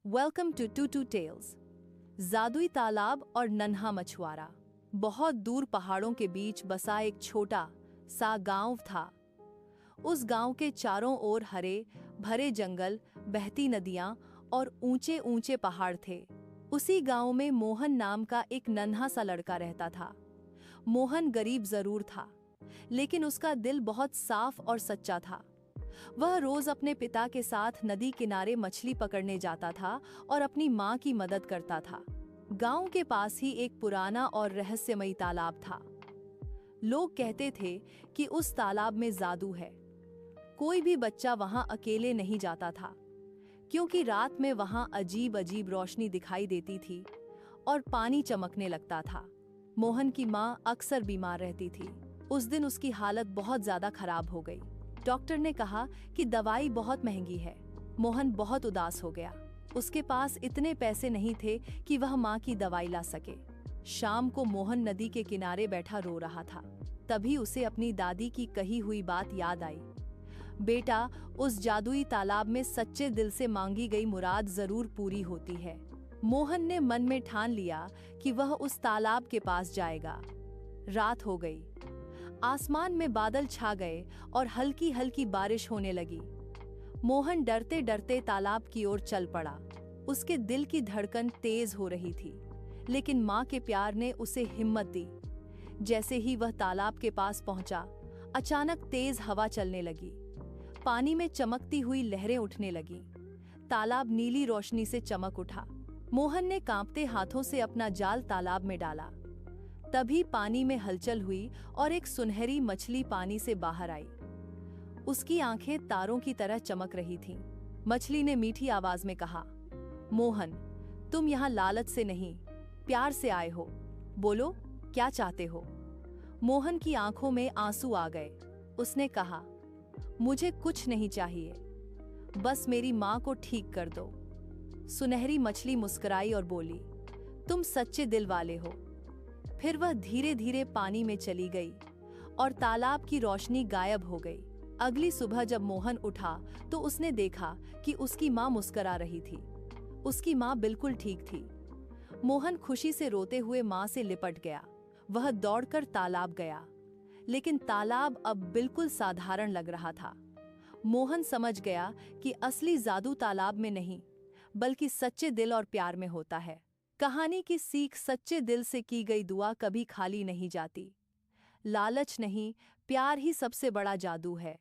Welcome to two tails. जादुई तालाब और नन्हा मछुआरा। बहुत दूर पहाड़ों के बीच बसा एक छोटा सा गांव था। उस गांव के चारों ओर हरे भरे जंगल, बहती नदियां और ऊंचे ऊंचे पहाड़ थे। उसी गांव में मोहन नाम का एक नन्हा सा लड़का रहता था। मोहन गरीब जरूर था, लेकिन उसका दिल बहुत साफ और सच्चा था। वह रोज अपने पिता के साथ नदी किनारे मछली पकड़ने जाता था और अपनी माँ की मदद करता था। गांव के पास ही एक पुराना और रहस्यमयी तालाब था। लोग कहते थे कि उस तालाब में जादू है। कोई भी बच्चा वहां अकेले नहीं जाता था, क्योंकि रात में वहां अजीब अजीब रोशनी दिखाई देती थी और पानी चमकने लगता था। मोहन की माँ अक्सर बीमार रहती थी। उस दिन उसकी हालत बहुत ज्यादा खराब हो गई। डॉक्टर ने कहा कि दवाई बहुत महंगी है। मोहन बहुत उदास हो गया। उसके पास इतने पैसे नहीं थे कि वह माँ की दवाई ला सके। शाम को मोहन नदी के किनारे बैठा रो रहा था। तभी उसे अपनी दादी की कही हुई बात याद आई। बेटा, उस जादुई तालाब में सच्चे दिल से मांगी गई मुराद जरूर पूरी होती है। मोहन ने मन में ठान लिया कि वह उस तालाब के पास जाएगा। रात हो गई। आसमान में बादल छा गए और हल्की हल्की बारिश होने लगी। मोहन डरते डरते तालाब की ओर चल पड़ा। उसके दिल की धड़कन तेज हो रही थी, लेकिन माँ के प्यार ने उसे हिम्मत दी। जैसे ही वह तालाब के पास पहुंचा, अचानक तेज हवा चलने लगी। पानी में चमकती हुई लहरें उठने लगी। तालाब नीली रोशनी से चमक उठा। मोहन ने कांपते हाथों से अपना जाल तालाब में डाला। तभी पानी में हलचल हुई और एक सुनहरी मछली पानी से बाहर आई। उसकी आंखें तारों की तरह चमक रही थीं। मछली ने मीठी आवाज में कहा, मोहन, तुम यहाँ लालच से नहीं, प्यार से आए हो। बोलो, क्या चाहते हो? मोहन की आंखों में आंसू आ गए। उसने कहा, मुझे कुछ नहीं चाहिए, बस मेरी माँ को ठीक कर दो। सुनहरी मछली मुस्कुराई और बोली, तुम सच्चे दिल वाले हो। फिर वह धीरे धीरे पानी में चली गई और तालाब की रोशनी गायब हो गई। अगली सुबह जब मोहन उठा तो उसने देखा कि उसकी माँ मुस्कुरा रही थी। उसकी माँ बिल्कुल ठीक थी। मोहन खुशी से रोते हुए माँ से लिपट गया। वह दौड़कर तालाब गया, लेकिन तालाब अब बिल्कुल साधारण लग रहा था। मोहन समझ गया कि असली जादू तालाब में नहीं, बल्कि सच्चे दिल और प्यार में होता है। कहानी की सीख, सच्चे दिल से की गई दुआ कभी खाली नहीं जाती। लालच नहीं, प्यार ही सबसे बड़ा जादू है।